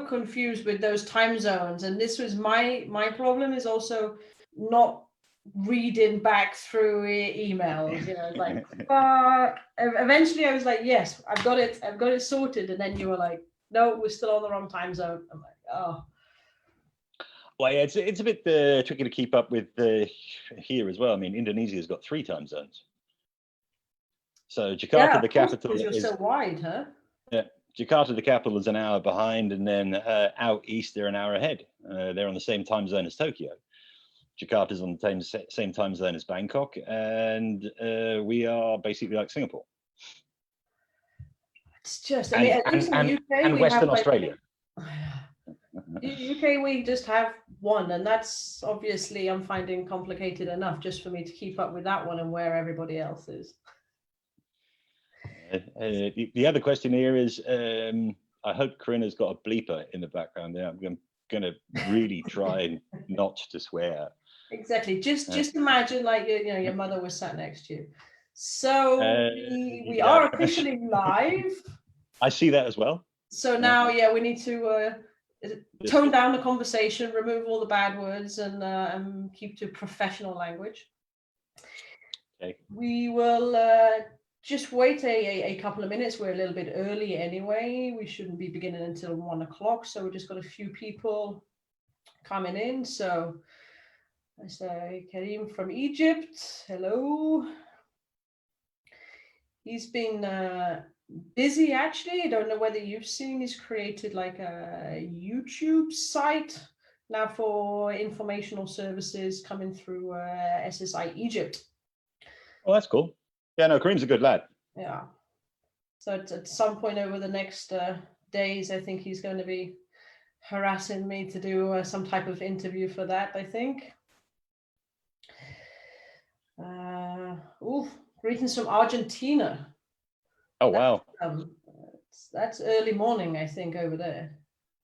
confused with those time zones, and this was my problem is also not reading back through emails. Like fuck. Eventually, I was like, yes, I've got it sorted, and then you were like, no, we're still on the wrong time zone. I'm like, oh. Well, yeah, it's a bit tricky to keep up with here as well. I mean, Indonesia's got 3 time zones. So Jakarta, the capital, because you're so wide, huh? Yeah, Jakarta, the capital, is an hour behind, and then out east they're an hour ahead. They're on the same time zone as Tokyo. Jakarta's on the same time zone as Bangkok, and we are basically like Singapore. It's just, I mean, at least in the UK, and Western Australia. UK, we just have one, and that's obviously I'm finding complicated enough just for me to keep up with that one and where everybody else is. The other question here is, I hope Corinna's got a bleeper in the background there. I'm going to really try not to swear. Exactly. Just imagine like your mother was sat next to you. So we are officially live. I see that as well. So now, we need to tone down the conversation, remove all the bad words, and keep to professional language. Okay. We will just wait a couple of minutes. We're a little bit early anyway. We shouldn't be beginning until 1 o'clock. So we just got a few people coming in. So I say Karim from Egypt. Hello. He's been busy actually. I don't know whether you've seen. He's created like a YouTube site now for informational services coming through SSI Egypt. Oh, that's cool. Yeah, no, Kareem's a good lad. Yeah. So at some point over the next days, I think he's going to be harassing me to do some type of interview for that, I think. Greetings from Argentina. Oh, wow. That's early morning, I think, over there.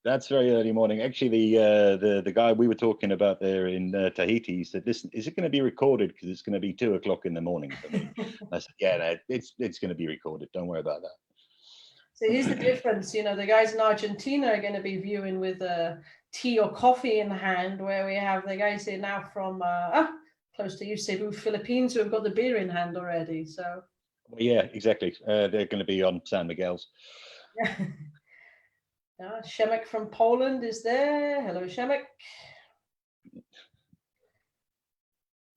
That's very early morning. Actually, the guy we were talking about there in Tahiti said, "Listen, is it going to be recorded? Because it's going to be 2 o'clock in the morning for me." I said, "Yeah, no, it's going to be recorded. Don't worry about that." So here's the difference. The guys in Argentina are going to be viewing with tea or coffee in hand, where we have the guys here now from close to you, Cebu, Philippines, who have got the beer in hand already. So. Well, yeah, exactly. They're going to be on San Miguel's. Shemek from Poland is there. Hello, Shemek.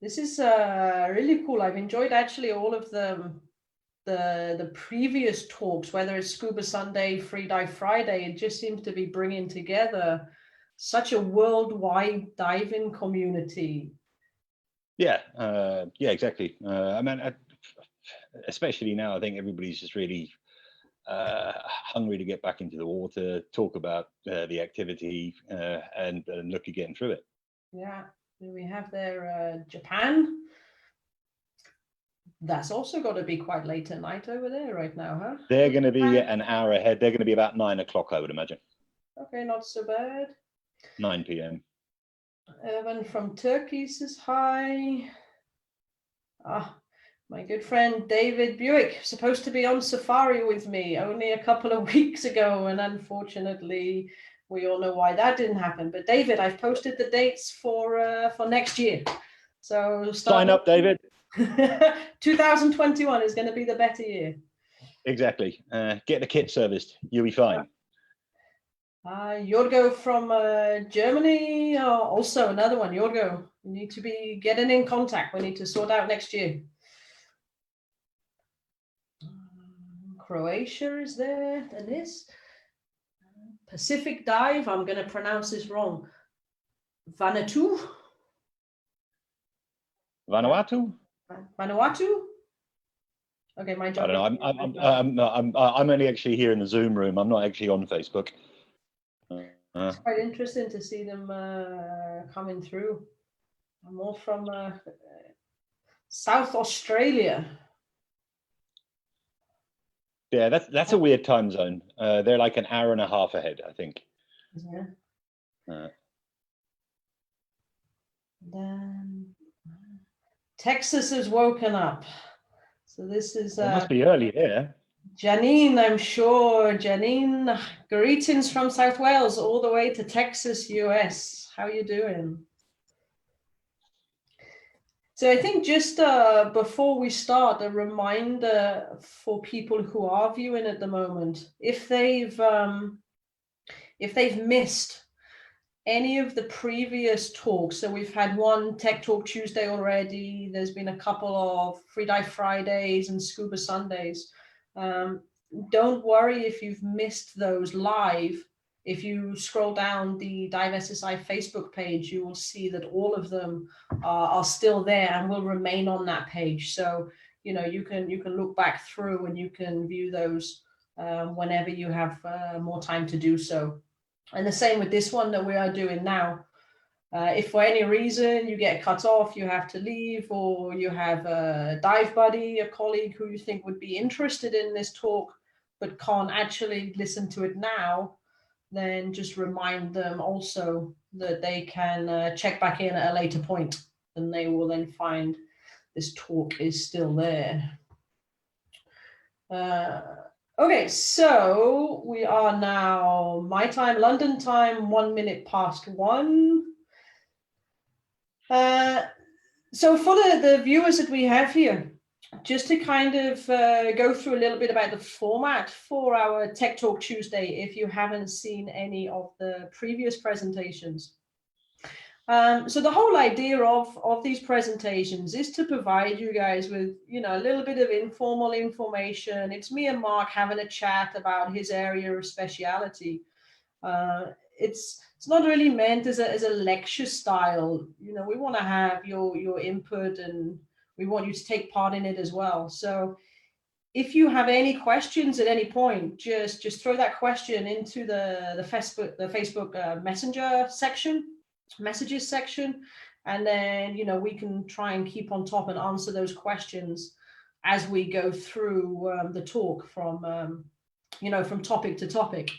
This is really cool. I've enjoyed actually all of the previous talks, whether it's Scuba Sunday, Free Dive Friday. It just seems to be bringing together such a worldwide diving community. Yeah, exactly. I mean, especially now, I think everybody's just really hungry to get back into the water, talk about the activity, and look at getting through it. Yeah, we have there Japan. That's also got to be quite late at night over there right now, huh? They're going to be an hour ahead. They're going to be about 9 o'clock, I would imagine. Okay, not so bad. 9 p.m. Evan from Turkey says hi. My good friend David Buick, supposed to be on safari with me only a couple of weeks ago, and unfortunately we all know why that didn't happen. But David, I've posted the dates for next year. So sign up, David. 2021 is going to be the better year. Exactly. Get the kit serviced. You'll be fine. Jorgo from Germany, also another one. Jorgo, you need to be getting in contact. We need to sort out next year. Croatia is there. And this Pacific Dive, I'm going to pronounce this wrong. Vanuatu. Okay, my job. I don't know. I'm only actually here in the Zoom room. I'm not actually on Facebook. It's quite interesting to see them coming through. I'm all from South Australia. Yeah, that's a weird time zone. They're like an hour and a half ahead, I think. Yeah. Then Texas has woken up. So this is. It must be early here. Janine, I'm sure. Janine, greetings from South Wales all the way to Texas, US. How you doing? So I think just before we start, a reminder for people who are viewing at the moment, if they've missed any of the previous talks, so we've had one Tech Talk Tuesday already, there's been a couple of Free Dive Fridays and Scuba Sundays. Don't worry if you've missed those live. If you scroll down the Dive SSI Facebook page, you will see that all of them are still there and will remain on that page. So, you know, you can look back through and you can view those whenever you have more time to do so. And the same with this one that we are doing now. If for any reason you get cut off, you have to leave, or you have a dive buddy, a colleague who you think would be interested in this talk, but can't actually listen to it now, then just remind them also that they can check back in at a later point, and they will then find this talk is still there. Okay, so we are now my time, London time, 1 minute past 1. So for the viewers that we have here, just to kind of go through a little bit about the format for our Tech Talk Tuesday, if you haven't seen any of the previous presentations. So the whole idea of these presentations is to provide you guys with, you know, a little bit of informal information. It's me and Mark having a chat about his area of speciality. It's not really meant as a lecture style. You know, we want to have your input, and we want you to take part in it as well. So if you have any questions at any point, just throw that question into the Facebook Messenger section, messages section, and then, you know, we can try and keep on top and answer those questions as we go through the talk from you know, from topic to topic.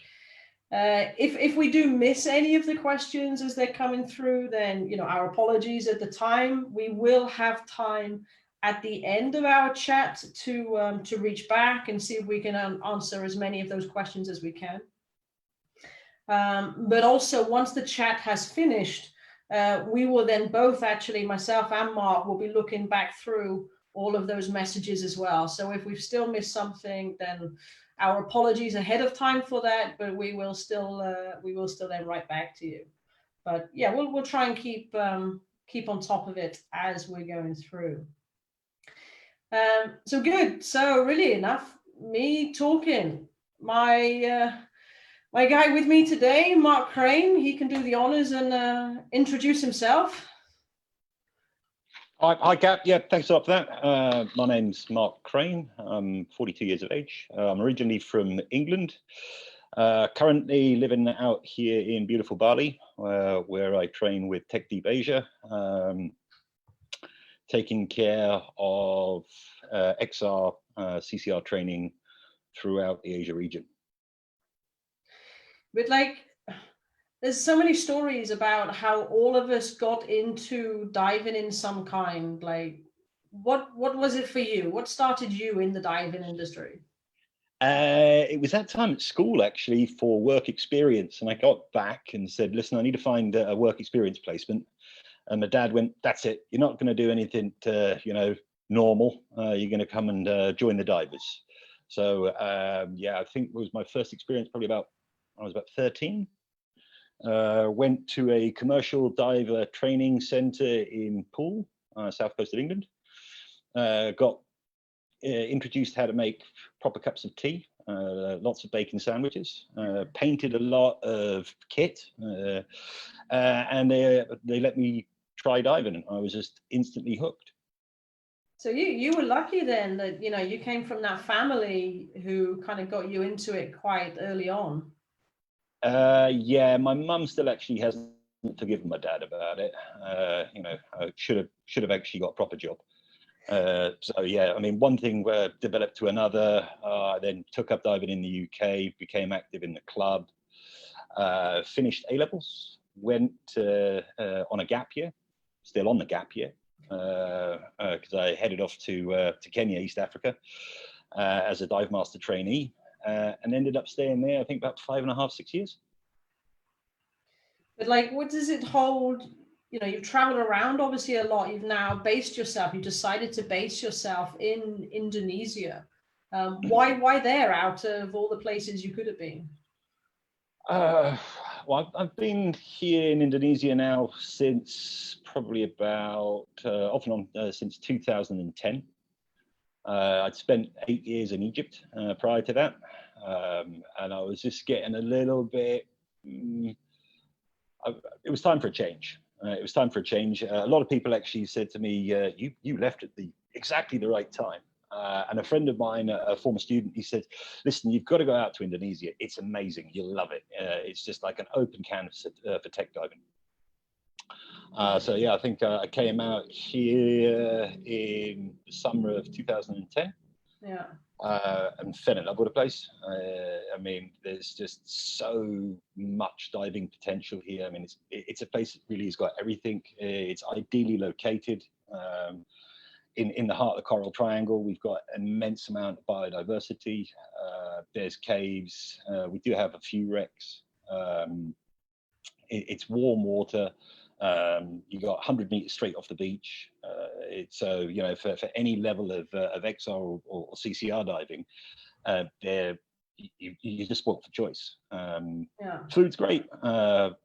If we do miss any of the questions as they're coming through, then, you know, our apologies at the time. We will have time at the end of our chat to reach back and see if we can answer as many of those questions as we can. But also, once the chat has finished, we will then both, actually, myself and Mark, will be looking back through all of those messages as well. So if we've still missed something, then our apologies ahead of time for that, but we will still then write back to you. But yeah, we'll try and keep on top of it as we're going through. So good. So really enough, me talking. My guy with me today, Marc Crane, he can do the honors and introduce himself. Hi, Gap. Yeah, thanks a lot for that. My name's Marc Crane. I'm 42 years of age. I'm originally from England. Currently living out here in beautiful Bali, where I train with Tech Deep Asia, taking care of XR, CCR training throughout the Asia region. But like, there's so many stories about how all of us got into diving in some kind. Like, what was it for you? What started you in the diving industry? It was that time at school, actually, for work experience. And I got back and said, listen, I need to find a work experience placement. And my dad went, that's it. You're not going to do anything to, you know, normal. You're going to come and join the divers. So, yeah, I think it was my first experience, probably I was about 13. Went to a commercial diver training center in Poole, south coast of England. Got introduced how to make proper cups of tea, lots of bacon sandwiches, painted a lot of kit, and they let me try diving, and I was just instantly hooked. So you were lucky then that, you know, you came from that family who kind of got you into it quite early on. Yeah, my mum still actually hasn't forgiven my dad about it. You know, I should have actually got a proper job. So yeah, I mean, one thing developed to another. I then took up diving in the UK, became active in the club, finished A-levels, went on a gap year, still on the gap year, because I headed off to Kenya, East Africa. as a dive master trainee, and ended up staying there, I think, about 5.5, 6 years. But like, what does it hold? You know, you've traveled around obviously a lot. You've now based yourself. You decided to base yourself in Indonesia. Why there out of all the places you could have been? Well, I've been here in Indonesia now since probably about off and on since 2010. I'd spent 8 years in Egypt prior to that, and I was just getting a little bit. It was time for a change. It was time for a change. A lot of people actually said to me, "You left at exactly the right time." And a friend of mine, a former student, he said, "Listen, you've got to go out to Indonesia. It's amazing. You'll love it. It's just like an open canvas for tech diving." So yeah, I think I came out here in the summer of 2010. Yeah. And fell in love with the place. I mean, there's just so much diving potential here. I mean, it's a place that really has got everything. It's ideally located in the heart of the Coral Triangle. We've got an immense amount of biodiversity. There's caves. We do have a few wrecks. It's warm water. You got 100 meters straight off the beach. So you know, for any level of XR or CCR diving, you just walk for choice. Yeah. Food's great.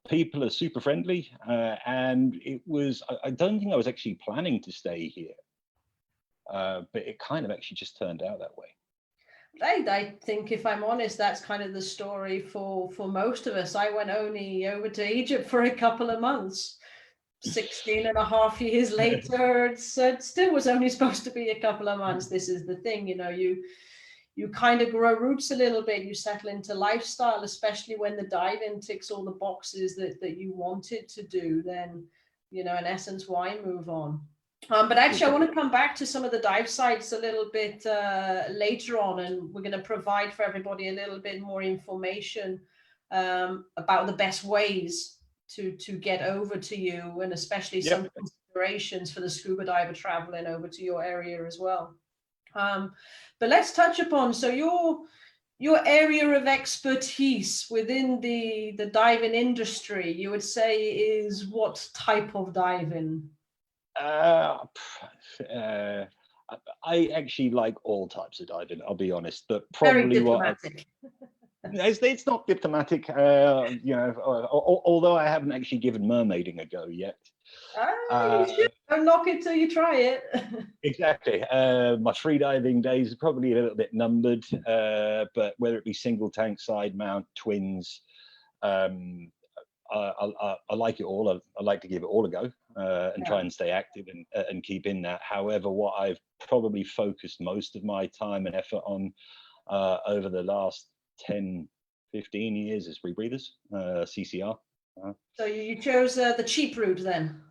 People are super friendly, and it was. I don't think I was actually planning to stay here, but it kind of actually just turned out that way. I think, if I'm honest, that's kind of the story for most of us. I went only over to Egypt for a couple of months. 16 and a half years later, it still was only supposed to be a couple of months. This is the thing, you know, you kind of grow roots a little bit, you settle into lifestyle, especially when the diving ticks all the boxes that you wanted to do, then, you know, in essence, why move on? But actually, I want to come back to some of the dive sites a little bit later on, and we're going to provide for everybody a little bit more information about the best ways to get over to you, and especially some considerations for the scuba diver traveling over to your area as well. But let's touch upon, so your area of expertise within the diving industry, you would say, is what type of diving? I actually like all types of diving, I'll be honest, but probably it's not diplomatic, you know, although I haven't actually given mermaiding a go yet. You should. Don't knock it till you try it. Exactly. My free diving days are probably a little bit numbered, but whether it be single tank, side mount, twins, I like it all. I like to give it all a go and try and stay active and keep in that. However, what I've probably focused most of my time and effort on over the last 10, 15 years is rebreathers, CCR. So you chose the cheap route then?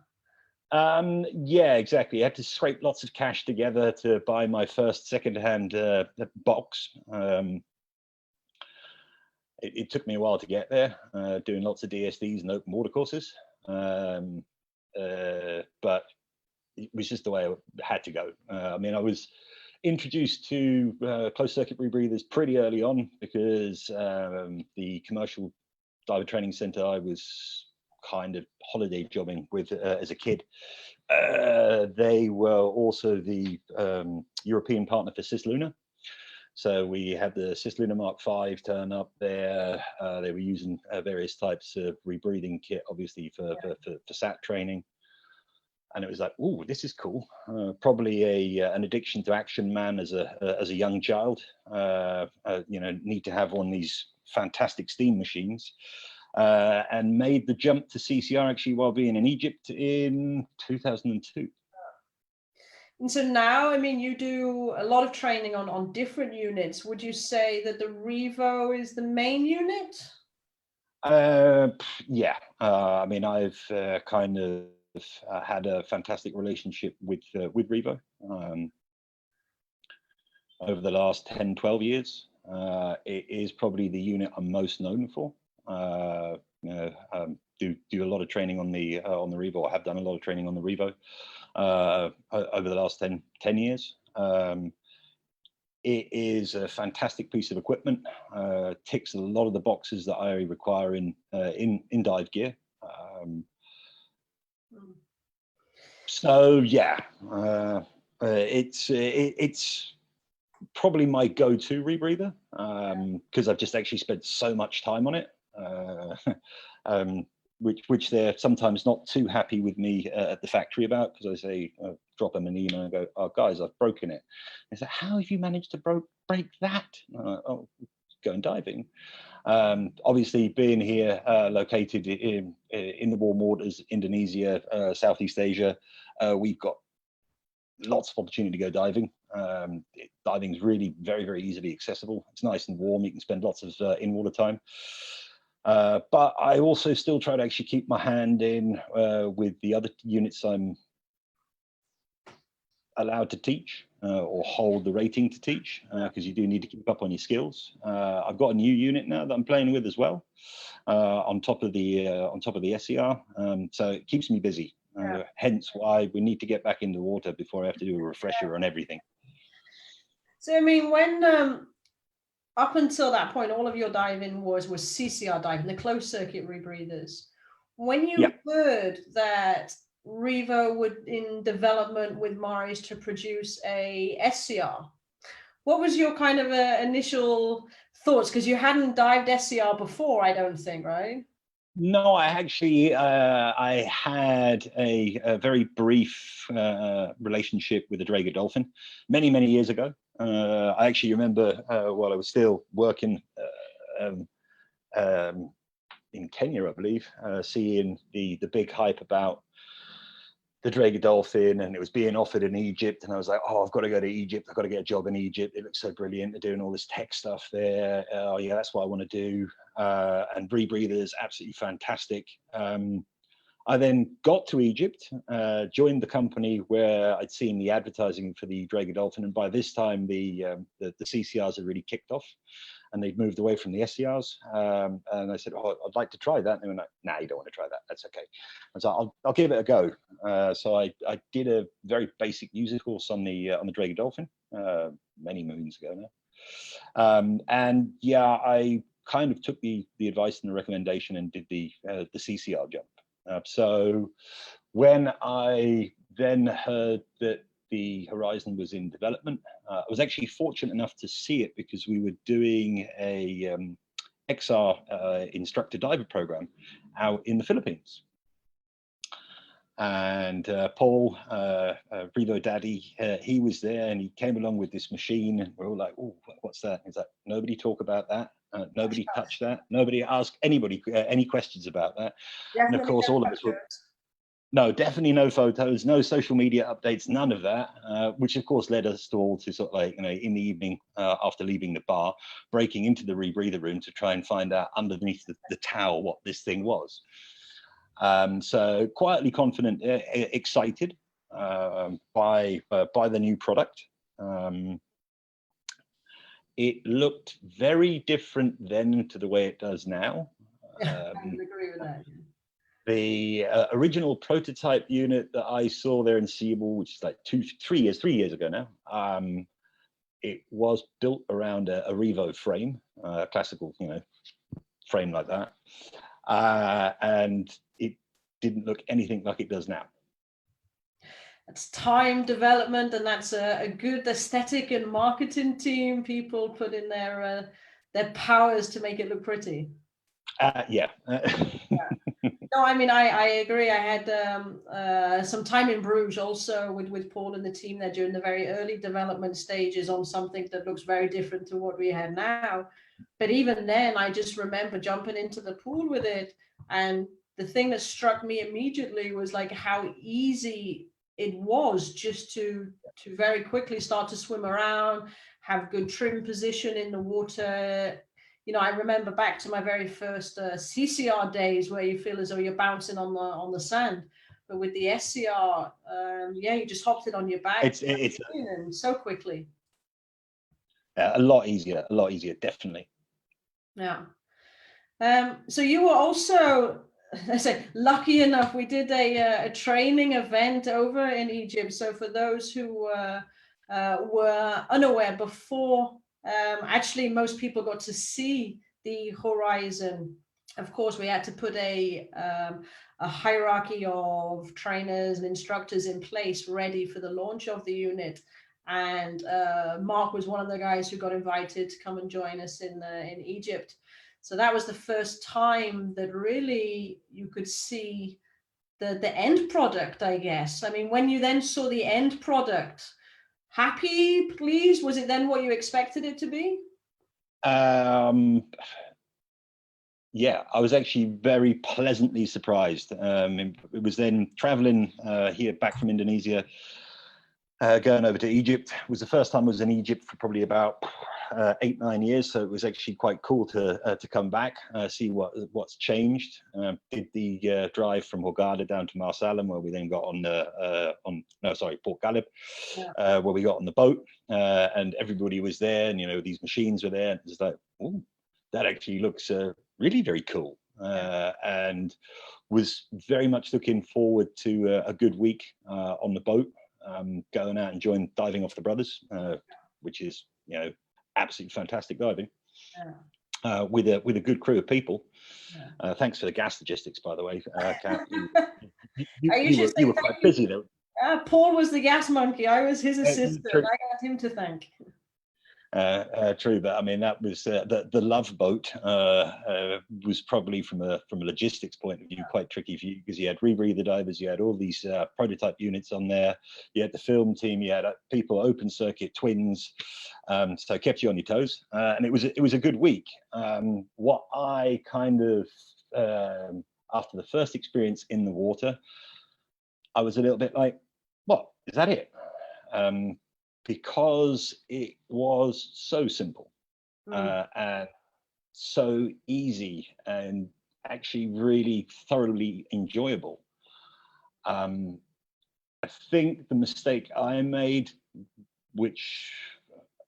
Yeah, exactly. I had to scrape lots of cash together to buy my first second-hand box. It took me a while to get there, doing lots of DSDs and open water courses. But it was just the way I had to go. I mean, I was introduced to closed circuit rebreathers pretty early on because the commercial diver training center I was kind of holiday jobbing with as a kid, they were also the European partner for Cisluna. So we had the Cisluna Mark V turn up there. They were using various types of rebreathing kit, obviously for SAT training. And it was like, oh, this is cool. Probably an addiction to Action Man as a young child. You know, need to have one of these fantastic steam machines. And made the jump to CCR actually while being in Egypt in 2002. And so now, I mean, you do a lot of training on different units. Would you say that the Revo is the main unit? Yeah. I mean, I've kind of had a fantastic relationship with Revo over the last 10, 12 years. It is probably the unit I'm most known for. Do a lot of training on the Revo. I have done a lot of training on the Revo over the last 10 years. It is a fantastic piece of equipment. Ticks a lot of the boxes that I require in dive gear. So yeah, it's probably my go-to rebreather, because I've just actually spent so much time on it, which they're sometimes not too happy with me at the factory about, because I say, drop them an email and go, oh guys, I've broken it. They say, how have you managed to break that? Oh, going diving. Obviously, being here, located in the warm waters, Indonesia, Southeast Asia, we've got lots of opportunity to go diving. Diving is really very, very easily accessible. It's nice and warm. You can spend lots of in-water time. But I also still try to actually keep my hand in with the other units I'm allowed to teach, or hold the rating to teach, because you do need to keep up on your skills. I've got a new unit now that I'm playing with as well, on top of the SCR, so it keeps me busy. Hence why we need to get back in the water before I have to do a refresher on everything. So I mean, when up until that point, all of your diving was CCR diving, the closed circuit rebreathers. When you heard that Revo would in development with Mars to produce a SCR, what was your kind of initial thoughts? Because you hadn't dived SCR before, I don't think, right? No, I actually I had a very brief relationship with the Draeger Dolphin many years ago. I actually remember while I was still working in Kenya, I believe, seeing the big hype about the Draeger Dolphin, and it was being offered in Egypt, and I was like, oh, I've got to go to Egypt. I've got to get a job in Egypt. It looks so brilliant. They're doing all this tech stuff there. Oh yeah, that's what I want to do. And rebreathers, absolutely fantastic. I then got to Egypt, joined the company where I'd seen the advertising for the Draeger Dolphin, and by this time the CCRs had really kicked off, and they'd moved away from the SCRs. And I said, oh, I'd like to try that. And they were like, nah, you don't want to try that. That's okay. And so I'll give it a go. So I did a very basic user course on the Draeger Dolphin many moons ago now. And yeah, I kind of took the advice and the recommendation and did the CCR jump. So when I then heard that the Horizon was in development, I was actually fortunate enough to see it because we were doing a XR instructor diver program out in the Philippines. And Paul, Revo Daddy, he was there, and he came along with this machine, and we're all like, oh, what's that? He's like, nobody talk about that. Nobody touch that. Nobody ask anybody any questions about that. Definitely. And of course, all of us were, no, definitely no photos, no social media updates, none of that, which of course led us to all to sort of like, you know, in the evening after leaving the bar, breaking into the rebreather room to try and find out underneath the towel what this thing was. So quietly confident, excited by the new product. It looked very different then to the way it does now. I would agree with that. The original prototype unit that I saw there in Seable, which is like 3 years ago now, it was built around a Revo frame, classical, you know, frame like that, and it didn't look anything like it does now. It's time development, and that's a good aesthetic and marketing team. People put in their powers to make it look pretty. Yeah. No, I mean, I agree. I had some time in Bruges also with Paul and the team there during the very early development stages on something that looks very different to what we have now. But even then, I just remember jumping into the pool with it, and the thing that struck me immediately was like how easy it was just to very quickly start to swim around, have good trim position in the water. You know, I remember back to my very first CCR days where you feel as though you're bouncing on the sand. But with the SCR, yeah, you just hopped it on your back and so quickly. A lot easier, definitely. Yeah. So you were also, I say, lucky enough, we did a training event over in Egypt. So for those who were unaware before actually most people got to see the horizon. Of course, we had to put a hierarchy of trainers and instructors in place ready for the launch of the unit. And Marc was one of the guys who got invited to come and join us in Egypt. So that was the first time that really you could see the end product, I guess. I mean, when you then saw the end product, happy, pleased? Was it then what you expected it to be? Yeah, I was actually very pleasantly surprised. It was then traveling here back from Indonesia, going over to Egypt. It was the first time I was in Egypt for probably about 8-9 years, so it was actually quite cool to come back, see what's changed. Did the drive from Hurghada down to Marsalam, where we then got on Port Galib, where we got on the boat, and everybody was there, and these machines were there, and it was like, oh, that actually looks really very cool, and was very much looking forward to a good week on the boat, going out and diving off the brothers, which is absolutely fantastic diving, with a good crew of people. Thanks for the gas logistics, by the way. Kat, you were quite busy though. Paul was the gas monkey. I was his assistant. I got him to thank. True, but I mean that was the Love Boat was probably from a logistics point of view quite tricky for you, because you had rebreather divers, you had all these prototype units on there, you had the film team, you had people open circuit twins, so it kept you on your toes, and it was a good week. What I kind of after the first experience in the water, I was a little bit like, what is that it? Because it was so simple and so easy and actually really thoroughly enjoyable. I think the mistake I made, which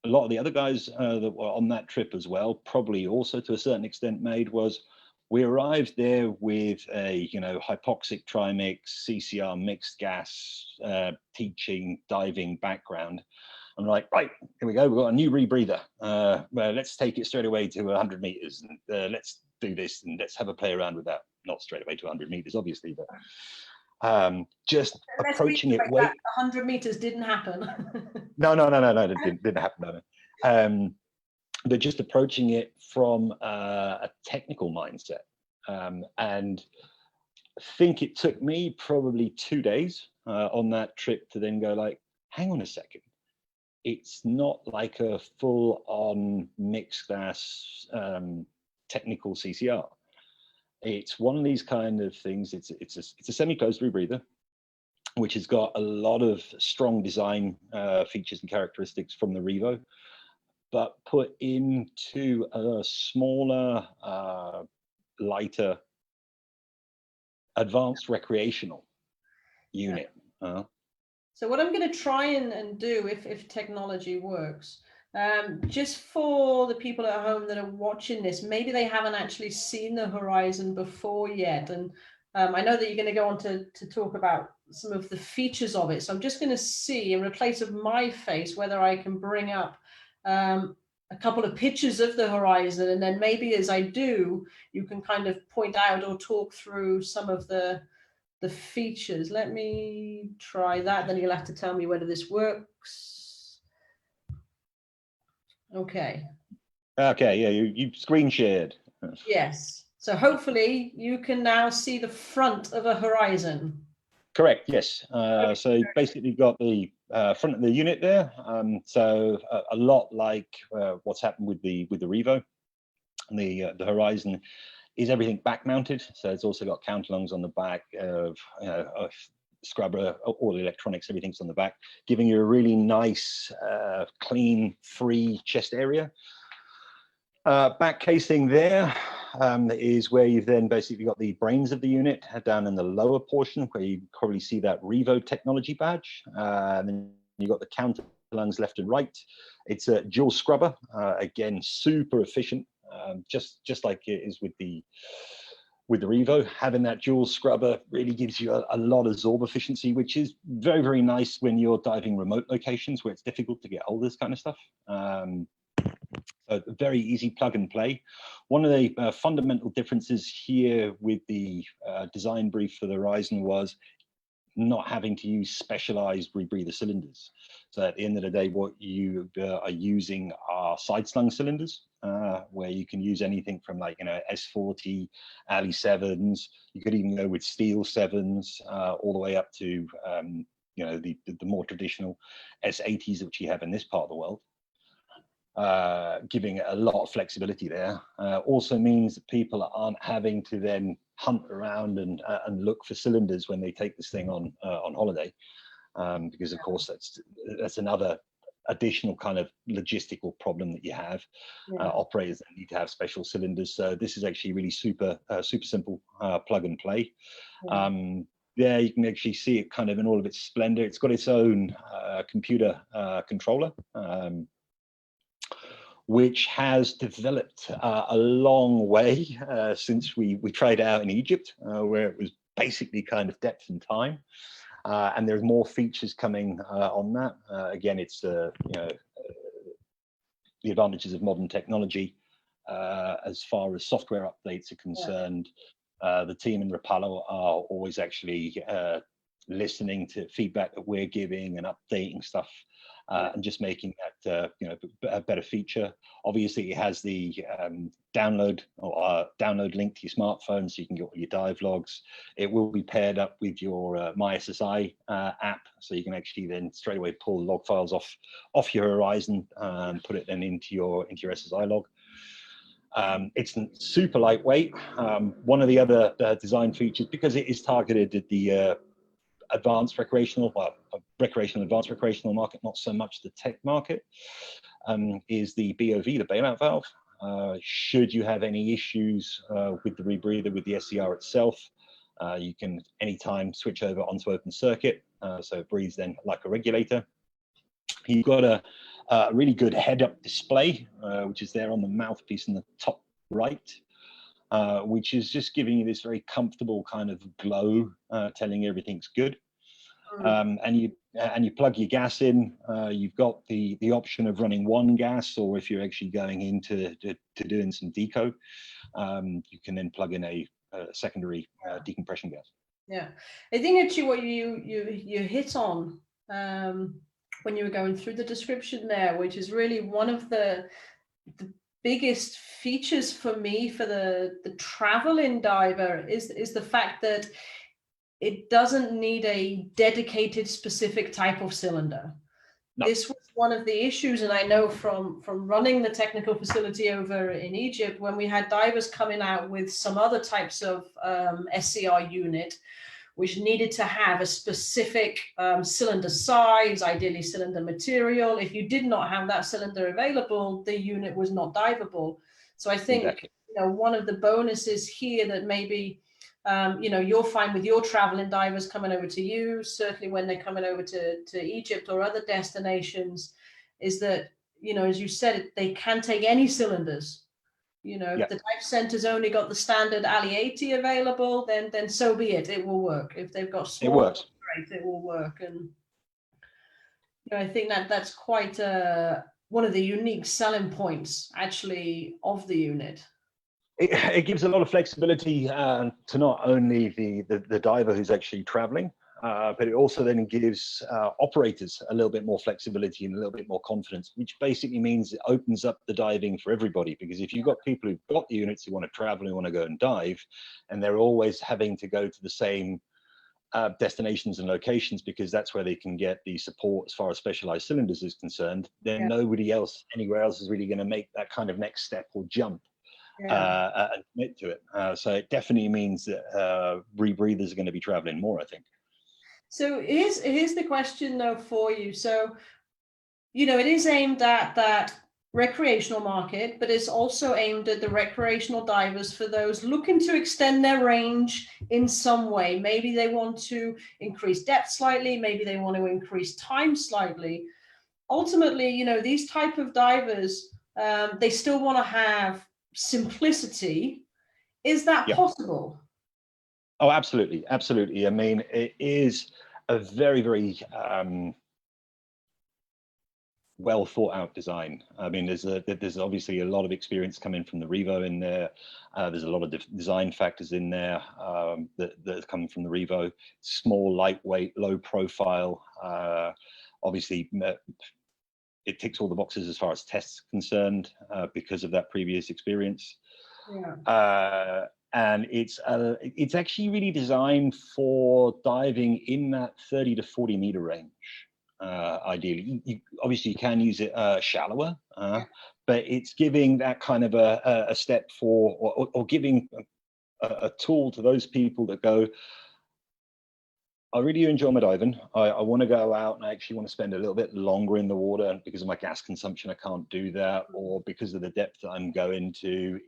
a lot of the other guys that were on that trip as well probably also to a certain extent made, was we arrived there with a hypoxic trimix CCR mixed gas teaching diving background. I'm like, right, here we go, we've got a new rebreather, well, let's take it straight away to 100 meters, and let's do this, and let's have a play around with that. Not straight away to 100 meters obviously, but just approaching it. 100 meters didn't happen. No, it didn't happen. But just approaching it from a technical mindset, and I think it took me probably 2 days on that trip to then go like, hang on a second, it's not like a full-on mixed gas technical CCR. It's one of these kind of things. It's a semi-closed rebreather, which has got a lot of strong design features and characteristics from the Revo, but put into a smaller, lighter, advanced recreational unit. So what I'm going to try and do, if technology works, just for the people at home that are watching this, maybe they haven't actually seen the horizon before yet. And I know that you're going to go on to talk about some of the features of it. So I'm just going to see, in replace of my face, whether I can bring up a couple of pictures of the horizon. And then maybe as I do, you can kind of point out or talk through some of the features. Let me try that, then you'll have to tell me whether this works. Okay, yeah, you screen shared. Yes, so hopefully you can now see the front of a horizon. Correct, yes. So basically got the front of the unit there, so a lot like what's happened with the Revo. The horizon is everything back mounted, so it's also got counterlungs on the back of scrubber, all the electronics, everything's on the back, giving you a really nice, clean, free chest area. Back casing there is where you've then basically got the brains of the unit down in the lower portion, where you probably see that Revo technology badge. And then you've got the counterlungs left and right. It's a dual scrubber, again, super efficient. Just like it is with the with the Revo, having that dual scrubber really gives you a lot of zorb efficiency, which is very, very nice when you're diving remote locations where it's difficult to get hold of this kind of stuff. So very easy plug and play. One of the fundamental differences here with the design brief for the Horizon was not having to use specialized rebreather cylinders. So at the end of the day, what you are using are side slung cylinders, where you can use anything from like, S40, Ali 7s. You could even go with steel 7s, all the way up to, the more traditional S80s, which you have in this part of the world. Giving it a lot of flexibility there. Also means that people aren't having to then hunt around and look for cylinders when they take this thing on holiday, because of course that's another additional kind of logistical problem that you have. Operators that need to have special cylinders. So this is actually really super simple plug and play. There you can actually see it kind of in all of its splendor. It's got its own computer controller, which has developed a long way since we tried it out in Egypt, where it was basically kind of depth and time. And there's more features coming on that. Again, it's the advantages of modern technology as far as software updates are concerned. The team in Rapallo are always actually listening to feedback that we're giving and updating stuff. And just making that a better feature. Obviously, it has the download link to your smartphone, so you can get all your dive logs. It will be paired up with your MySSI app, so you can actually then straight away pull log files off your Horizon and put it then into your SSI log. It's super lightweight. One of the other design features, because it is targeted at the advanced recreational market, not so much the tech market, is the BOV, the bailout valve. Should you have any issues with the rebreather, with the SCR itself, you can anytime switch over onto open circuit, so it breathes then like a regulator. You've got a really good head-up display, which is there on the mouthpiece in the top right. Which is just giving you this very comfortable kind of glow, telling you everything's good. And you plug your gas in. You've got the option of running one gas, or if you're actually going into doing some deco, you can then plug in a secondary decompression gas. Yeah, I think actually what you hit on when you were going through the description there, which is really one of the biggest features for me for the traveling diver is the fact that it doesn't need a dedicated specific type of cylinder. No. This was one of the issues, and I know from running the technical facility over in Egypt, when we had divers coming out with some other types of SCR unit, which needed to have a specific cylinder size, ideally cylinder material. If you did not have that cylinder available, the unit was not diveable. So I think exactly. One of the bonuses here that maybe you're fine with your traveling divers coming over to you, certainly when they're coming over to Egypt or other destinations, is that, as you said, they can take any cylinders. If the dive center's only got the standard Ali 80 available, then so be it. It will work. If they've got small, it works. Great, it will work. And I think that's quite one of the unique selling points, actually, of the unit. It gives a lot of flexibility to not only the diver who's actually traveling, but it also then gives operators a little bit more flexibility and a little bit more confidence, which basically means it opens up the diving for everybody. Because if you've got people who've got the units who want to travel, who want to go and dive, and they're always having to go to the same destinations and locations because that's where they can get the support as far as specialized cylinders is concerned, then nobody else anywhere else is really going to make that kind of next step or jump. And commit to it. So it definitely means that rebreathers are going to be traveling more, I think. So here's the question though for you. So, it is aimed at that recreational market, but it's also aimed at the recreational divers for those looking to extend their range in some way. Maybe they want to increase depth slightly, maybe they want to increase time slightly. Ultimately, these type of divers, they still want to have simplicity Is that Yeah. possible? Oh, absolutely, absolutely. I mean, it is a very, very well thought out design. I mean, there's obviously a lot of experience coming from the Revo in there. There's a lot of design factors in there that are coming from the Revo. Small, lightweight, low profile. Obviously, it ticks all the boxes as far as tests concerned because of that previous experience. Yeah. And it's actually really designed for diving in that 30 to 40 meter range. Ideally, obviously you can use it shallower, but it's giving that kind of a step for, or giving a tool to those people that go, I really enjoy my diving. I want to go out and I actually want to spend a little bit longer in the water, and because of my gas consumption, I can't do that, or because of the depth that I'm going to,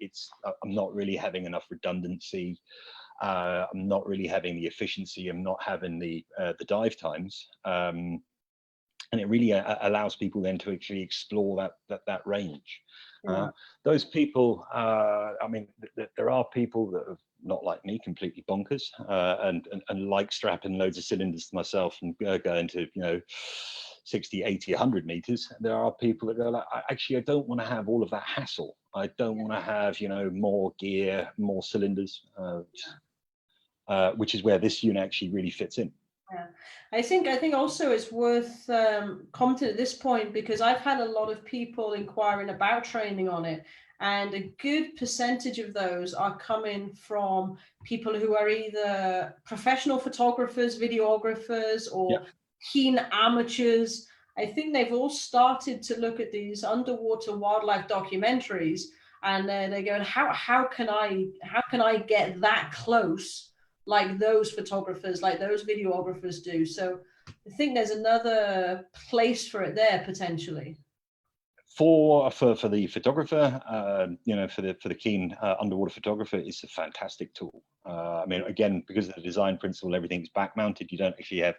I'm not really having enough redundancy. I'm not really having the efficiency. I'm not having the dive times. And it really allows people then to actually explore that range. Yeah. Those people, I mean, there are people that are not like me, completely bonkers, and like strapping loads of cylinders to myself and going to 60, 80, 100 meters. There are people that go like, actually, I don't want to have all of that hassle. I don't want to have more gear, more cylinders, which is where this unit actually really fits in. Yeah, I think also it's worth commenting at this point, because I've had a lot of people inquiring about training on it, and a good percentage of those are coming from people who are either professional photographers, videographers, or keen amateurs. I think they've all started to look at these underwater wildlife documentaries, and they're going, how can I get that close like those photographers, like those videographers do? So I think there's another place for it there potentially. For the photographer, for the keen underwater photographer, it's a fantastic tool. I mean, again, because of the design principle, everything's back mounted. You don't actually have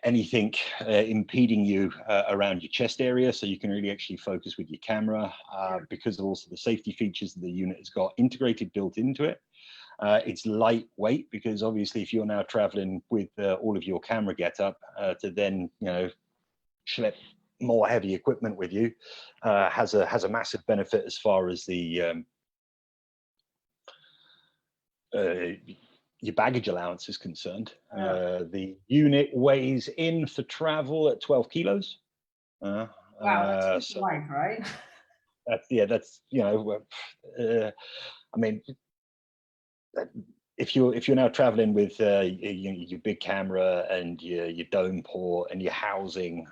anything impeding you around your chest area, so you can really actually focus with your camera. Because of also the safety features that the unit has got integrated, built into it. It's lightweight, because obviously if you're now traveling with all of your camera getup to then schlep more heavy equipment with you has a massive benefit as far as the your baggage allowance is concerned. The unit weighs in for travel at 12 kilos. Wow, that's so light, right? That's I mean, if you're now traveling with your big camera and your dome port and your housing,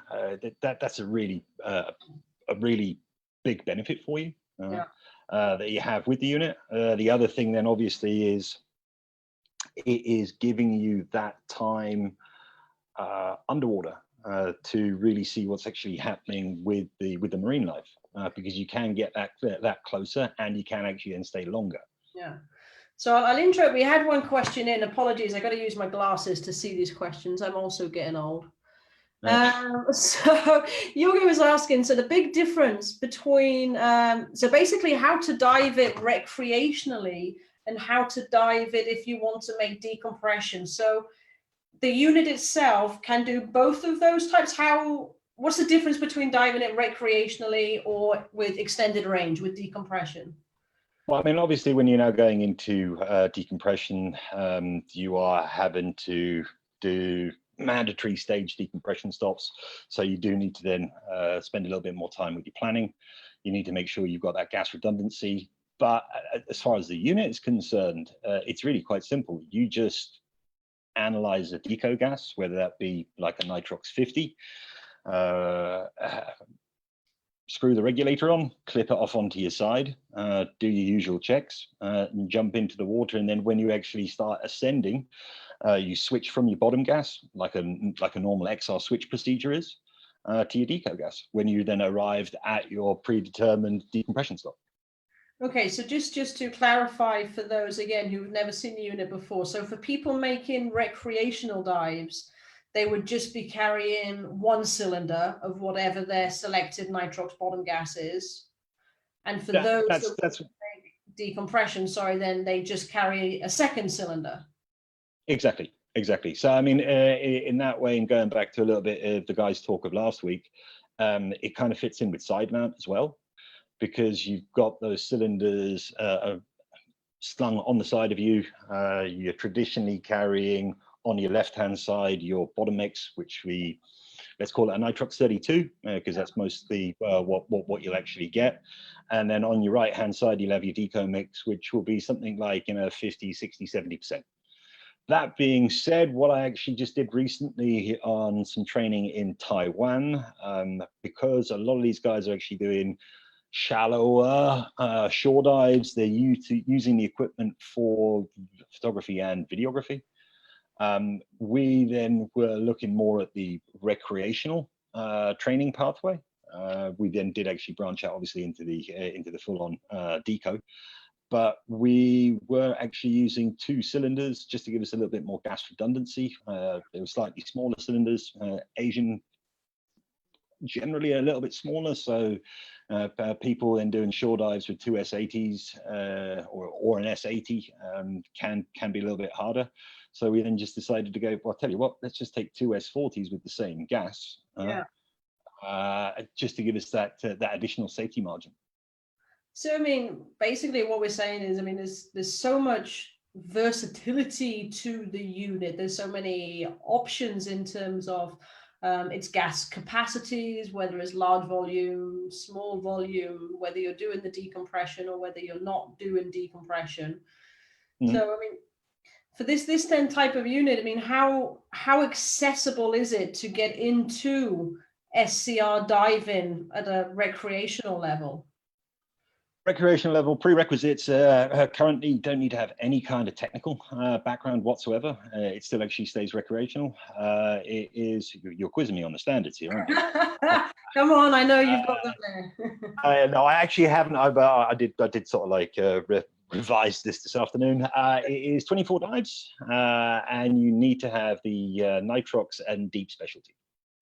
that's a really big benefit for you that you have with the unit. The other thing then obviously is it is giving you that time underwater to really see what's actually happening with the marine life, because you can get that closer, and you can actually then stay longer. Yeah. So I'll intro. We had one question in. Apologies, I got to use my glasses to see these questions. I'm also getting old. So Yogi was asking, so the big difference between, so basically how to dive it recreationally and how to dive it if you want to make decompression. So the unit itself can do both of those types. What's the difference between diving it recreationally or with extended range, with decompression? Well, I mean, obviously, when you're now going into decompression, you are having to do mandatory stage decompression stops. So you do need to then spend a little bit more time with your planning. You need to make sure you've got that gas redundancy. But as far as the unit is concerned, it's really quite simple. You just analyze the deco gas, whether that be like a nitrox 50, screw the regulator on, clip it off onto your side, do your usual checks, and jump into the water. And then when you actually start ascending, you switch from your bottom gas, like a normal XR switch procedure is, to your deco gas when you then arrived at your predetermined decompression stop. Okay, so just to clarify for those, again, who've never seen the unit before. So for people making recreational dives, they would just be carrying one cylinder of whatever their selected nitrox bottom gas is. And for those that make decompression, sorry, then they just carry a second cylinder. Exactly. So, I mean, in that way, and going back to a little bit of the guys' talk of last week, it kind of fits in with side mount as well, because you've got those cylinders slung on the side of you. You're traditionally carrying on your left-hand side your bottom mix, which let's call it a nitrox 32, because that's mostly what you'll actually get. And then on your right-hand side, you'll have your deco mix, which will be something like 50, 60, 70%. That being said, what I actually just did recently on some training in Taiwan, because a lot of these guys are actually doing shallower shore dives, they're using the equipment for photography and videography. We then were looking more at the recreational training pathway. We then did actually branch out, obviously, into the full-on deco. But we were actually using 2 cylinders just to give us a little bit more gas redundancy. They were slightly smaller cylinders. Asian, generally a little bit smaller, so people then doing shore dives with 2 S80s or an S80 can be a little bit harder. So we then just decided to go, well, I'll tell you what, let's just take 2 S40s with the same gas, just to give us that additional safety margin. So, I mean, basically what we're saying is, I mean, there's so much versatility to the unit. There's so many options in terms of its gas capacities, whether it's large volume, small volume, whether you're doing the decompression or whether you're not doing decompression. Mm-hmm. So, I mean, for this then type of unit, I mean, how accessible is it to get into SCR diving at a recreational level? Recreational level prerequisites currently don't need to have any kind of technical background whatsoever. It still actually stays recreational. It is, you're quizzing me on the standards here, aren't you? Come on, I know you've got them there. No, I actually haven't. I did sort of like revise this afternoon. It is 24 dives, and you need to have the nitrox and deep specialty.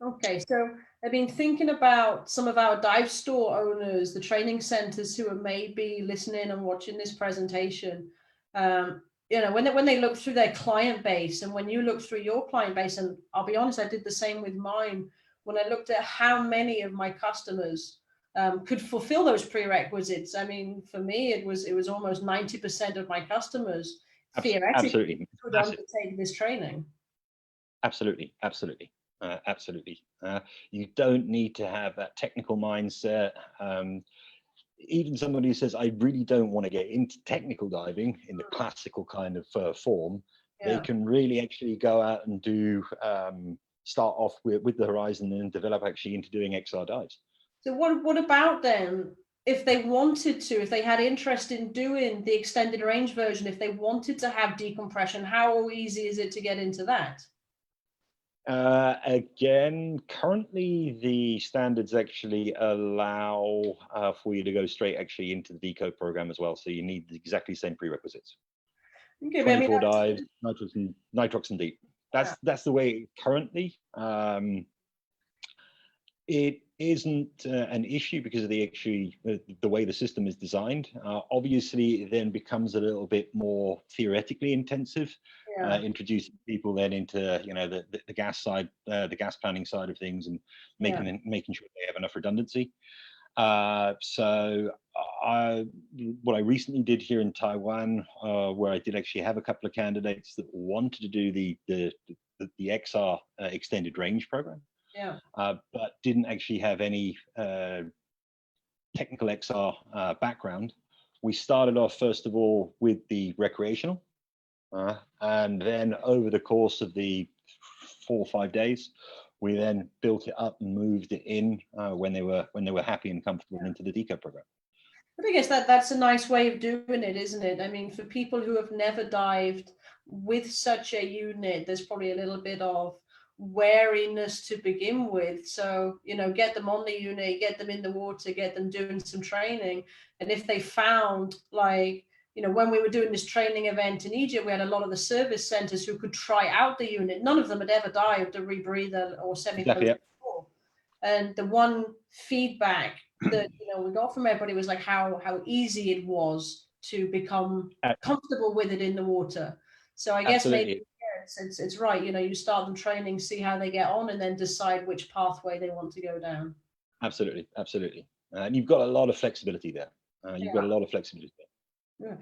Okay, so I've been thinking about some of our dive store owners, the training centers who are maybe listening and watching this presentation. When they look through their client base, and when you look through your client base, and I'll be honest, I did the same with mine. When I looked at how many of my customers could fulfill those prerequisites, I mean, for me, it was almost 90% of my customers theoretically could undertake this training. Absolutely. You don't need to have that technical mindset. Even somebody who says, I really don't want to get into technical diving in the classical kind of form, they can really actually go out and do start off with the horizon and develop actually into doing XR dives. So what about them if they wanted to, if they had interest in doing the extended range version, if they wanted to have decompression, how easy is it to get into that? Again, currently the standards actually allow for you to go straight actually into the deco program as well. So you need exactly the same prerequisites. Okay, 24 dives, nitrox and deep. That's the way currently. It isn't an issue because of the way the system is designed. Obviously, it then becomes a little bit more theoretically intensive, introducing people then into the gas side, the gas planning side of things, and making sure they have enough redundancy. So what I recently did here in Taiwan, where I did actually have a couple of candidates that wanted to do the XR extended range program. But didn't actually have any technical XR background. We started off first of all with the recreational, and then over the course of the 4 or 5 days, we then built it up and moved it in when they were happy and comfortable into the deco program. But I guess that's a nice way of doing it, isn't it? I mean, for people who have never dived with such a unit, there's probably a little bit of wariness to begin with. So, get them on the unit, get them in the water, get them doing some training. And if they found, like, when we were doing this training event in Egypt, we had a lot of the service centers who could try out the unit. None of them had ever dived a rebreather or semi-closed before. And the one feedback that we got from everybody was like how easy it was to become comfortable with it in the water. So I guess maybe it's right. You know, you start them training, see how they get on, and then decide which pathway they want to go down. Absolutely, absolutely. And you've got a lot of flexibility there. You've got a lot of flexibility there. Yeah.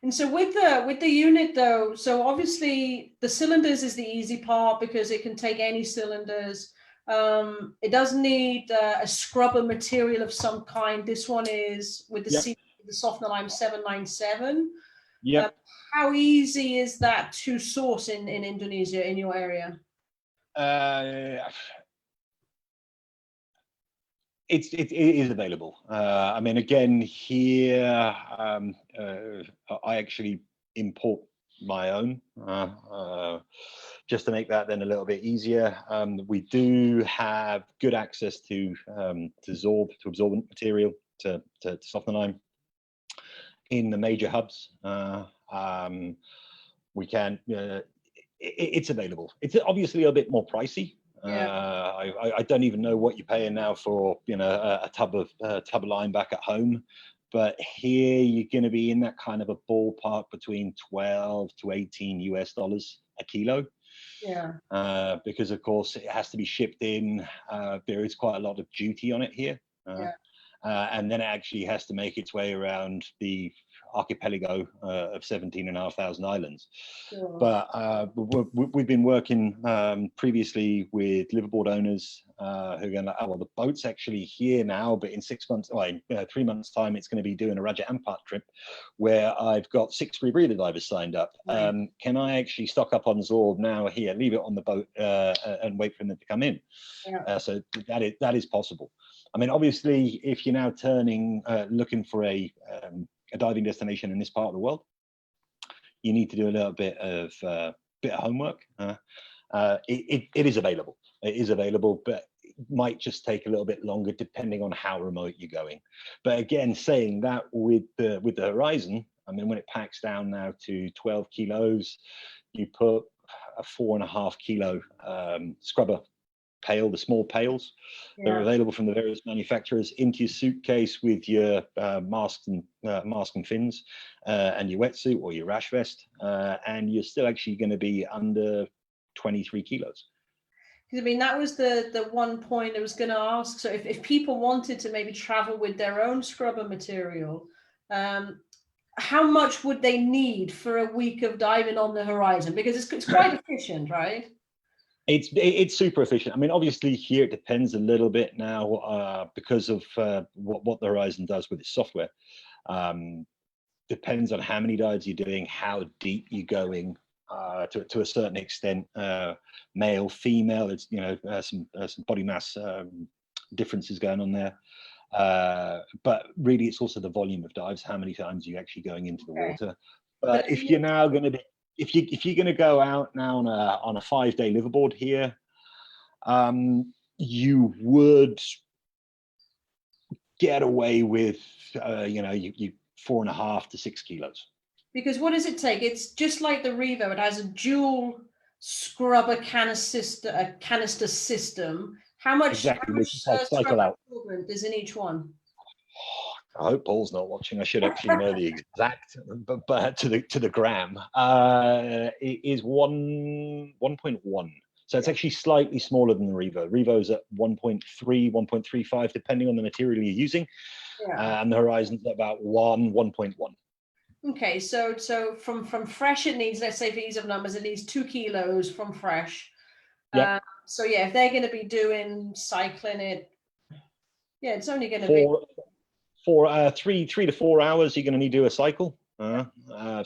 And so with the unit though, so obviously the cylinders is the easy part because it can take any cylinders. It does need a scrubber material of some kind. This one is with the the Sofnaline 797. Yep. How easy is that to source in Indonesia, in your area? It is available. I mean, again, here I actually import my own just to make that then a little bit easier. We do have good access to absorbent material to Sofnaline in the major hubs. We can. It's available. It's obviously a bit more pricey. I don't even know what you're paying now for, you know, a tub of line back at home, but here you're going to be in that kind of a ballpark between 12 to 18 US dollars a kilo. Yeah. Because of course it has to be shipped in. There is quite a lot of duty on it here. And then it actually has to make its way around the archipelago of 17,500 islands. Sure. But we've been working previously with liveaboard owners who are going like, oh, well, the boat's actually here now, but in 6 months, well, in 3 months' time, it's going to be doing a Raja Ampat trip where I've got 6 rebreather divers signed up. Right. Can I actually stock up on Zorb now here, leave it on the boat and wait for them to come in? Yeah. So that is possible. I mean, obviously, if you're now looking for a diving destination in this part of the world, you need to do a little bit of homework. It is available. It is available, but it might just take a little bit longer depending on how remote you're going. But again, saying that with the Horizon, I mean, when it packs down now to 12 kilos, you put a 4.5 kilo scrubber pail, the small pails. Yeah. They're available from the various manufacturers, into your suitcase with your mask and fins and your wetsuit or your rash vest, and you're still actually going to be under 23 kilos. I mean, that was the one point I was going to ask. So if people wanted to maybe travel with their own scrubber material, how much would they need for a week of diving on the Horizon? Because it's quite efficient, right? It's super efficient. I mean, obviously here it depends a little bit now because of what the Horizon does with its software. Depends on how many dives you're doing, how deep you're going to a certain extent. Male, female, it's, you know, some body mass differences going on there. But really, it's also the volume of dives, how many times you're actually going into the water. But if you're now going to be if you're going to go out now on a 5-day liveaboard here, you would get away with you 4.5 to 6 kilos. Because what does it take? It's just like the Revo. It has a dual scrubber canister system. How much cycle out is in each one? I hope Paul's not watching. I should actually know the exact, but to the gram, it is 1.1. So it's actually slightly smaller than the Revo. Revo's at 1.3, 1.35, depending on the material you're using, and the Horizon's at about 1.1. Okay, so from fresh, it needs, let's say for ease of numbers, it needs 2 kilos from fresh. Yeah. So yeah, if they're going to be doing cycling it, it's only going to be. For 3 to 4 hours, you're going to need to do a cycle. So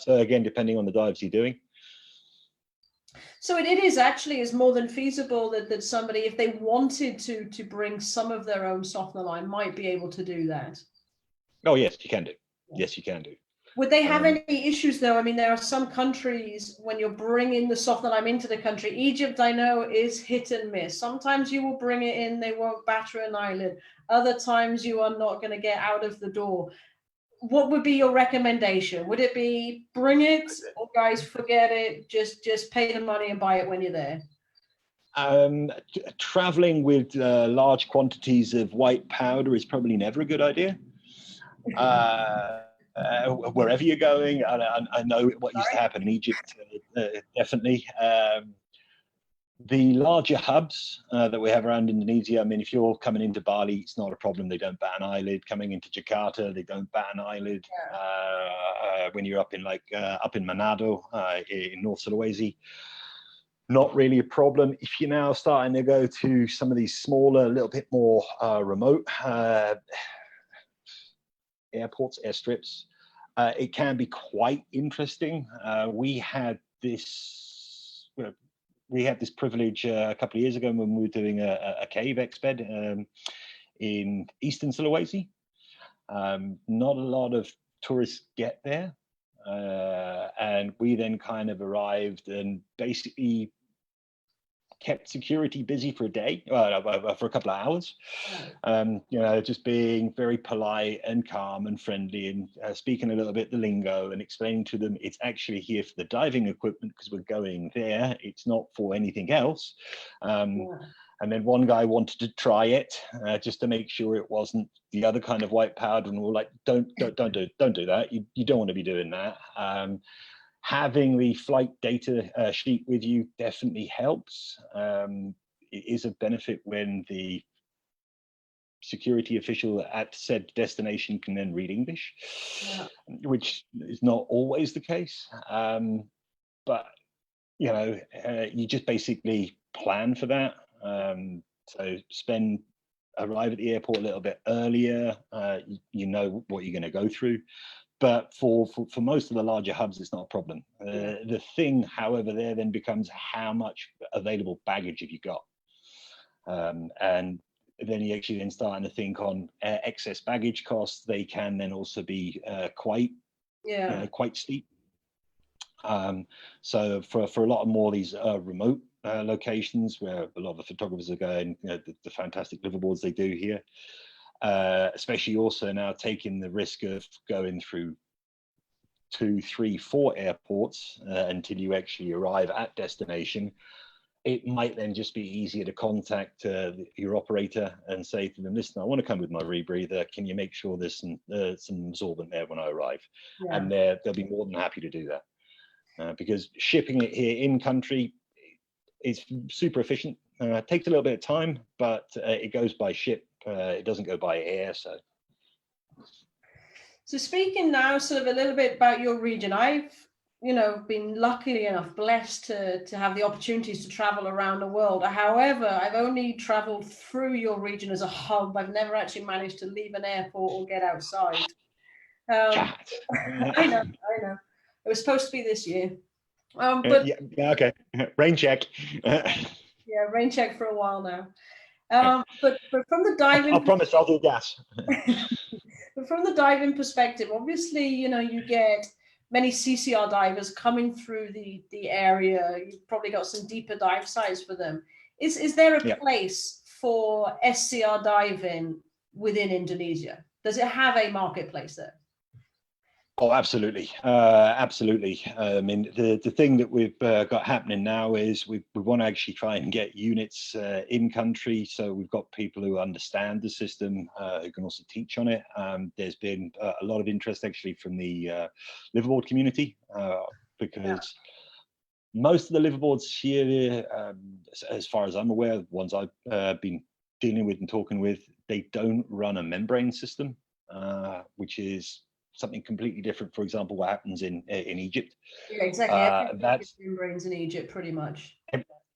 again, depending on the dives you're doing. So it is more than feasible that somebody, if they wanted to bring some of their own Sofnaline, might be able to do that. Oh yes, you can do. Yes, you can do. Would they have any issues though? I mean, there are some countries when you're bringing the Sofnaline into the country. Egypt, I know, is hit and miss. Sometimes you will bring it in, they won't batter an eyelid. Other times you are not going to get out of the door. What would be your recommendation? Would it be bring it, or guys, forget it, just pay the money and buy it when you're there? Traveling with large quantities of white powder is probably never a good idea. wherever you're going. I know what used to happen in Egypt, definitely. The larger hubs that we have around Indonesia, I mean, if you're coming into Bali, it's not a problem. They don't bat an eyelid. Coming into Jakarta, they don't bat an eyelid. When you're up in up in Manado, in North Sulawesi, not really a problem. If you're now starting to go to some of these smaller, a little bit more remote airports, airstrips, it can be quite interesting. We had this privilege a couple of years ago when we were doing a cave exped in Eastern Sulawesi. Not a lot of tourists get there. And we then kind of arrived and basically kept security busy for a day, for a couple of hours. Just being very polite and calm and friendly, and speaking a little bit the lingo and explaining to them it's actually here for the diving equipment because we're going there. It's not for anything else. And then one guy wanted to try it just to make sure it wasn't the other kind of white powder, and we're like, don't do that. You don't want to be doing that. Having the flight data sheet with you definitely helps. It is a benefit when the security official at said destination can then read English, which is not always the case. But you just basically plan for that. So arrive at the airport a little bit earlier. You know what you're going to go through. But for most of the larger hubs, it's not a problem. The thing, however, there then becomes how much available baggage have you got? And then you actually then starting to think on excess baggage costs. They can then also be quite steep. So for a lot of more of these remote locations where a lot of the photographers are going, the fantastic liveaboards they do here, especially also now taking the risk of going through 2, 3, 4 airports until you actually arrive at destination. It might then just be easier to contact your operator and say to them, listen, I want to come with my rebreather. Can you make sure there's some absorbent there when I arrive? And they'll be more than happy to do that. Because shipping it here in country is super efficient. It takes a little bit of time, but it goes by ship. It doesn't go by air. So speaking now sort of a little bit about your region, I've been lucky enough, blessed to have the opportunities to travel around the world. However, I've only traveled through your region as a hub. I've never actually managed to leave an airport or get outside. I know. It was supposed to be this year. But okay. Rain check. Rain check for a while now. But from the diving, I promise I'll do gas. But from the diving perspective, obviously, you get many CCR divers coming through the area. You've probably got some deeper dive sites for them. Is there a place for SCR diving within Indonesia? Does it have a marketplace there? Oh, absolutely. Absolutely. I mean, the thing that we've got happening now is we want to actually try and get units in country. So we've got people who understand the system, who can also teach on it. There's been a lot of interest actually from the liveaboard community, because most of the liveaboards here, as far as I'm aware, the ones I've been dealing with and talking with, they don't run a membrane system, which is something completely different. For example, what happens in Egypt. Yeah, exactly. That's membranes in Egypt, pretty much.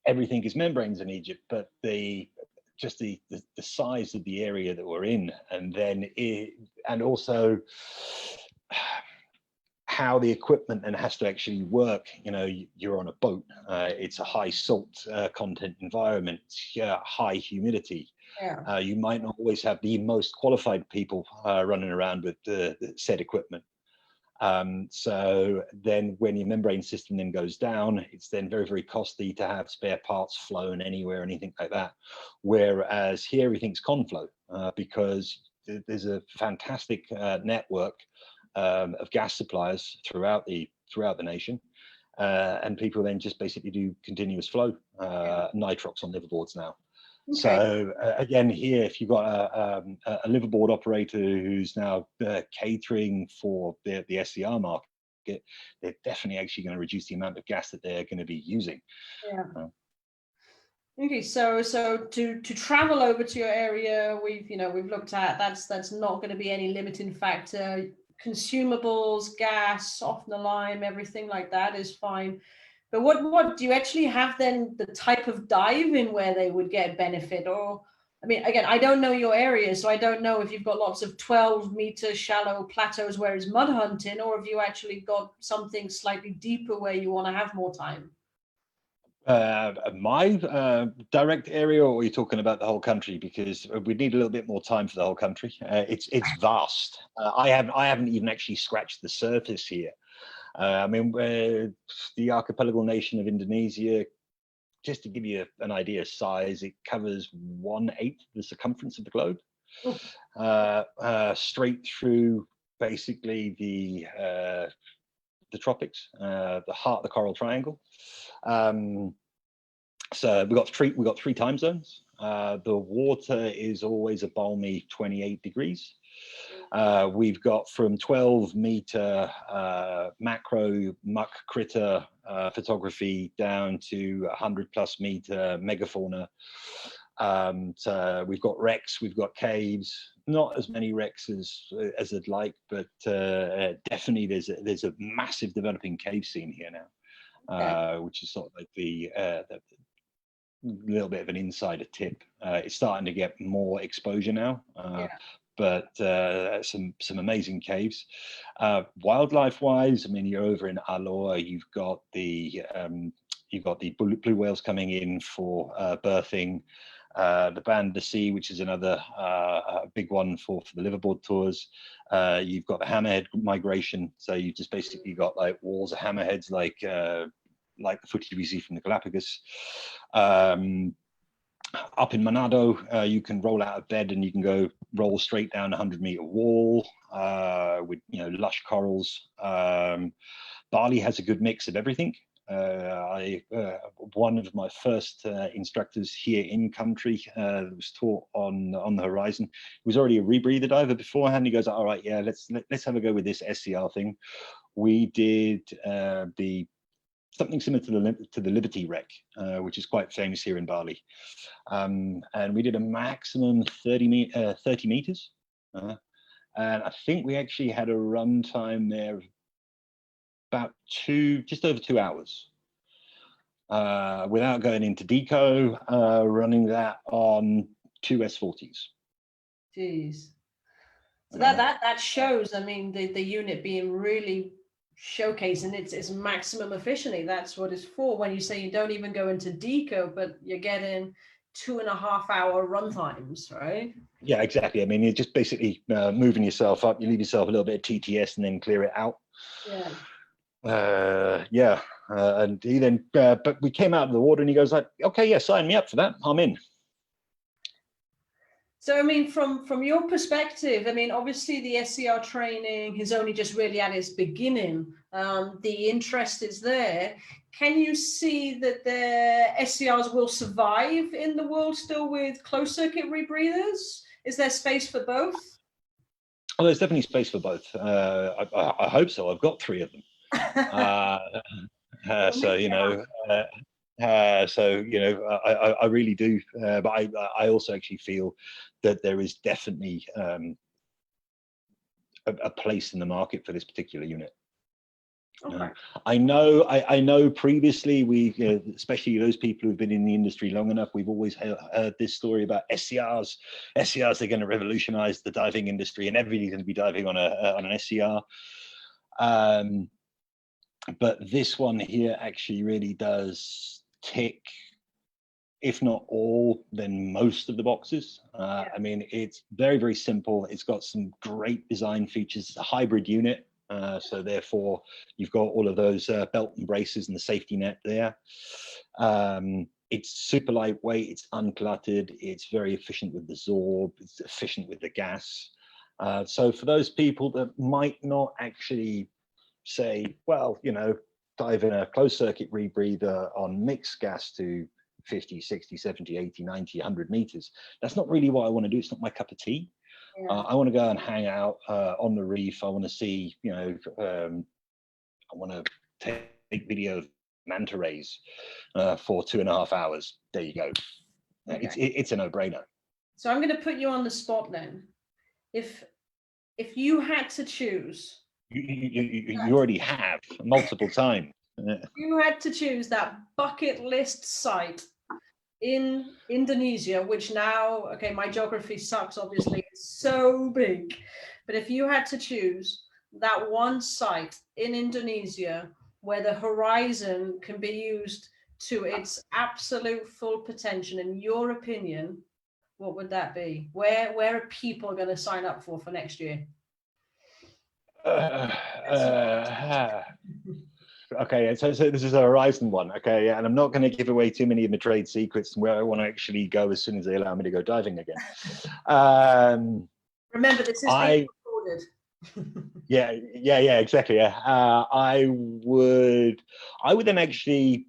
Everything is membranes in Egypt, but the size of the area that we're in, and also how the equipment then has to actually work. You're on a boat. It's a high salt content environment, high humidity. You might not always have the most qualified people running around with the said equipment. So then when your membrane system then goes down, it's then very, very costly to have spare parts flown anywhere, anything like that. Whereas here everything's conflow, because there's a fantastic network of gas suppliers throughout the nation. And people then just basically do continuous flow, nitrox on liveaboards now. Okay. So again, here, if you've got a liverboard operator who's now catering for the SCR market, they're definitely actually going to reduce the amount of gas that they're going to be using. Yeah. Okay, so to travel over to your area, we've looked at that's not going to be any limiting factor. Consumables, gas, softener lime, everything like that is fine. But what do you actually have then, the type of diving where they would get benefit? Or I mean, again, I don't know your area, so I don't know if you've got lots of 12-meter shallow plateaus where it's mud hunting, or if you actually got something slightly deeper where you want to have more time. My direct area, or are you talking about the whole country? Because we need a little bit more time for the whole country. It's vast. I haven't even actually scratched the surface here. I mean, the archipelago nation of Indonesia, just to give you an idea of size, it covers 1/8 the circumference of the globe, straight through basically the tropics, the heart of the Coral Triangle. So we got three time zones. The water is always a balmy 28 degrees. We've got from 12-meter macro muck critter photography down to 100+ meter megafauna. So we've got wrecks, we've got caves. Not as many wrecks as I'd like, but definitely there's a massive developing cave scene here now, which is sort of like the little bit of an insider tip. It's starting to get more exposure now. But some amazing caves. Wildlife wise, I mean, you're over in Alor, you've got the blue whales coming in for birthing, the Banda Sea, which is another big one for the liverboard tours. You've got the hammerhead migration, so you've just basically got like walls of hammerheads, like the footage we see from the Galapagos. Up in Manado, you can roll out of bed and you can go roll straight down a 100-meter wall with lush corals. Bali has a good mix of everything. One of my first instructors here in country was taught on the horizon. He was already a rebreather diver beforehand. He goes, all right, yeah, let's have a go with this SCR thing. We did something similar to the Liberty wreck, which is quite famous here in Bali. And we did a maximum 30 meters. And I think we actually had a run time there of about just over 2 hours. Without going into deco, running that on 2 S40s. Jeez. So that shows, I mean, the unit being really showcasing its maximum efficiency. That's what it's for. When you say you don't even go into deco, but you're getting 2.5 hour run times, right? Yeah, exactly. I mean, you're just basically moving yourself up. You leave yourself a little bit of TTS and then clear it out. Yeah. And he then, but we came out of the water and he goes like, okay, yeah, sign me up for that. I'm in. So, I mean, from your perspective, I mean, obviously the SCR training is only just really at its beginning. The interest is there. Can you see that the SCRs will survive in the world still with closed circuit rebreathers? Is there space for both? Oh, there's definitely space for both. I hope so. I've got 3 of them. So I really do, but I also actually feel that there is definitely a place in the market for this particular unit. Okay. I know previously especially those people who've been in the industry long enough, we've always heard this story about SCRs. SCRs are going to revolutionize the diving industry and everybody's going to be diving on an SCR. But this one here actually really does tick, if not all, then most of the boxes. I mean, it's very, very simple. It's got some great design features. It's a hybrid unit. So therefore, you've got all of those belt and braces and the safety net there. It's super lightweight. It's uncluttered. It's very efficient with the Zorb. It's efficient with the gas. So for those people that might not actually say, well, dive in a closed circuit rebreather on mixed gas to 50, 60, 70, 80, 90, 100 meters. That's not really what I want to do. It's not my cup of tea. Yeah. I want to go and hang out on the reef. I want to see, I want to take video of manta rays for 2.5 hours. There you go. Okay. It's a no-brainer. So I'm going to put you on the spot then. If you had to choose, you already have multiple times. You had to choose that bucket list site in Indonesia, which now, okay, my geography sucks, obviously, it's so big. But if you had to choose that one site in Indonesia where the horizon can be used to its absolute full potential, in your opinion, what would that be? Where are people going to sign up for next year? Okay, so this is a Horizon one, okay, and I'm not going to give away too many of my trade secrets and where I want to actually go as soon as they allow me to go diving again. Remember, this is being recorded. yeah, exactly. Yeah, I would then actually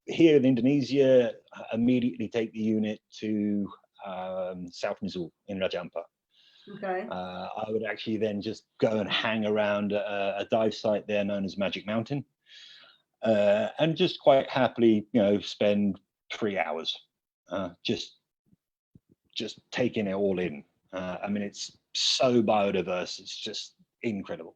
here in Indonesia immediately take the unit to South Nizul in Raja Ampat. Okay. I would actually then just go and hang around a dive site there known as Magic Mountain, and just quite happily, spend 3 hours just taking it all in. I mean, it's so biodiverse; it's just incredible.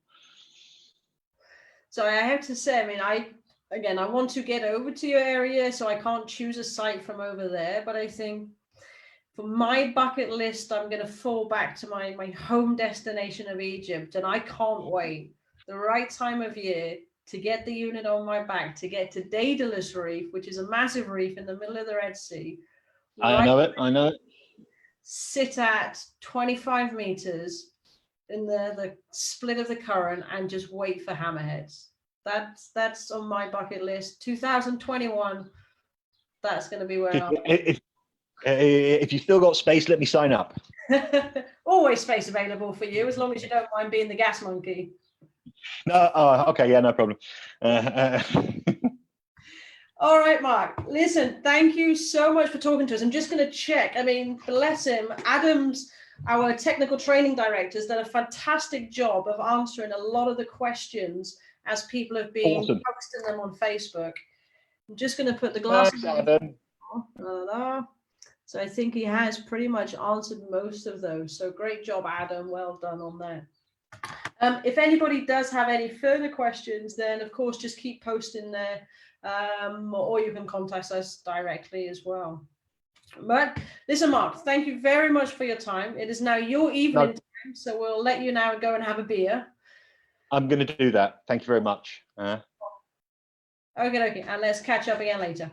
So I have to say, I mean, I want to get over to your area, so I can't choose a site from over there, but I think for my bucket list, I'm going to fall back to my home destination of Egypt, and I can't wait. The right time of year to get the unit on my back, to get to Daedalus Reef, which is a massive reef in the middle of the Red Sea. I know it. Sit at 25 meters in the split of the current and just wait for hammerheads. That's on my bucket list. 2021, that's going to be where I'm at. If you've still got space, let me sign up. Always space available for you, as long as you don't mind being the gas monkey. No, okay, yeah, no problem. All right, Mark. Listen, thank you so much for talking to us. I'm just going to check. I mean, bless him. Adam's, our technical training director, has done a fantastic job of answering a lot of the questions as people have been posting them on Facebook. I'm just going to put the glasses on. So I think he has pretty much answered most of those. So great job, Adam. Well done on that. If anybody does have any further questions, then of course just keep posting there, or you can contact us directly as well. But listen, Mark, thank you very much for your time. It is now your evening time, so we'll let you now go and have a beer. I'm going to do that. Thank you very much. Okay, and let's catch up again later.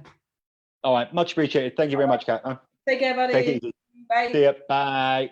All right, much appreciated. Thank you very much, Kat. Take care, buddy. Take it easy. Bye. See ya. Bye.